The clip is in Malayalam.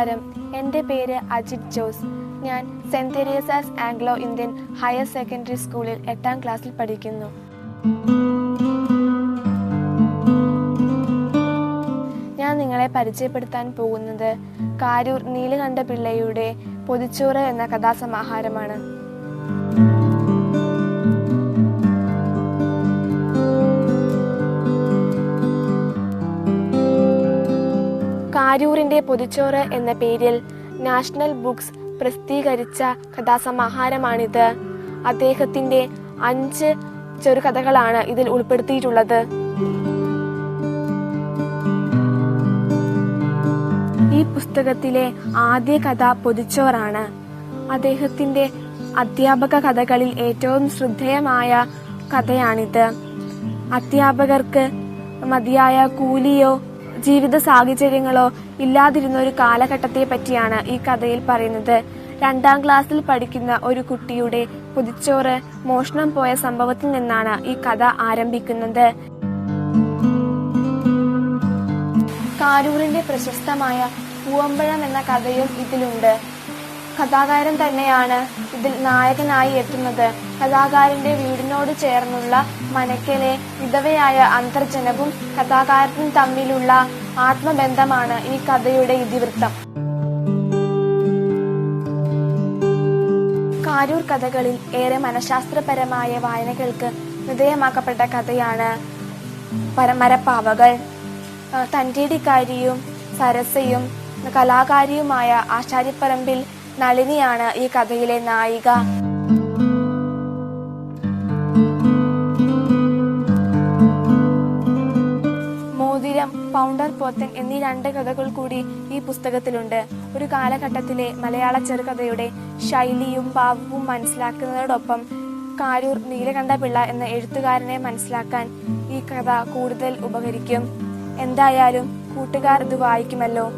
നമസ്കാരം, എൻ്റെ പേര് അജിത് ജോസ്. ഞാൻ saint Teresa's Anglo Indian higher secondary സ്കൂളിൽ 8ാം ക്ലാസ്സിൽ പഠിക്കുന്നു. ഞാൻ നിങ്ങളെ പരിചയപ്പെടുത്താൻ പോകുന്നത് കാരൂർ നീലകണ്ഠപിള്ളയുടെ പൊതിച്ചോറ് എന്ന കഥാസമാഹാരമാണ്. കാരൂരിൻ്റെ പൊതിച്ചോറ് എന്ന പേരിൽ നാഷണൽ ബുക്സ് പ്രസിദ്ധീകരിച്ച കഥാസമാഹാരമാണിത്. അദ്ദേഹത്തിൻ്റെ 5 ചെറുകഥകളാണ് ഇതിൽ ഉൾപ്പെടുത്തിയിട്ടുള്ളത്. ഈ പുസ്തകത്തിലെ ആദ്യ കഥ പൊതിച്ചോറാണ്. അദ്ദേഹത്തിൻ്റെ അധ്യാപക കഥകളിൽ ഏറ്റവും ശ്രദ്ധേയമായ കഥയാണിത്. അധ്യാപകർക്ക് മതിയായ കൂലിയോ ജീവിത സാഹചര്യങ്ങളോ ഇല്ലാതിരുന്ന ഒരു കാലഘട്ടത്തെ പറ്റിയാണ് ഈ കഥയിൽ പറയുന്നത്. 2ാം ക്ലാസ്സിൽ പഠിക്കുന്ന ഒരു കുട്ടിയുടെ പൊതിച്ചോറ് മോഷണം പോയ സംഭവത്തിൽ നിന്നാണ് ഈ കഥ ആരംഭിക്കുന്നത്. കാരൂരിന്റെ പ്രശസ്തമായ പൂവമ്പഴം എന്ന കഥയും ഇതിലുണ്ട്. കഥാകാരൻ തന്നെയാണ് ഇതിൽ നായകനായി എത്തുന്നത്. കഥാകാരന്റെ വീടിനോട് ചേർന്നുള്ള മനക്കലെ വിധവയായ അന്തർജനവും കഥാകാരനും തമ്മിലുള്ള ആത്മബന്ധമാണ് ഈ കഥയുടെ ഇതിവൃത്തം. കാരൂർ കഥകളിൽ ഏറെ മനഃശാസ്ത്രപരമായ വായനകൾക്ക് വിധേയമാക്കപ്പെട്ട കഥയാണ് മരപ്പാവകൾ. തന്റേടിക്കാരിയും സരസയും കലാകാരിയുമായ ആശാരിപ്പറമ്പിൽ നളിനിയാണ് ഈ കഥയിലെ നായിക. മോതിരം, പൗണ്ടർ പോത്തൻ എന്നീ 2 കഥകൾ കൂടി ഈ പുസ്തകത്തിലുണ്ട്. ഒരു കാലഘട്ടത്തിലെ മലയാള ചെറുകഥയുടെ ശൈലിയും ഭാവവും മനസ്സിലാക്കുന്നതോടൊപ്പം കാരൂർ നീലകണ്ഠപിള്ള എന്ന എഴുത്തുകാരനെ മനസ്സിലാക്കാൻ ഈ കഥ കൂടുതൽ ഉപകരിക്കും. എന്തായാലും കൂട്ടുകാർ ഇത് വായിക്കുമല്ലോ.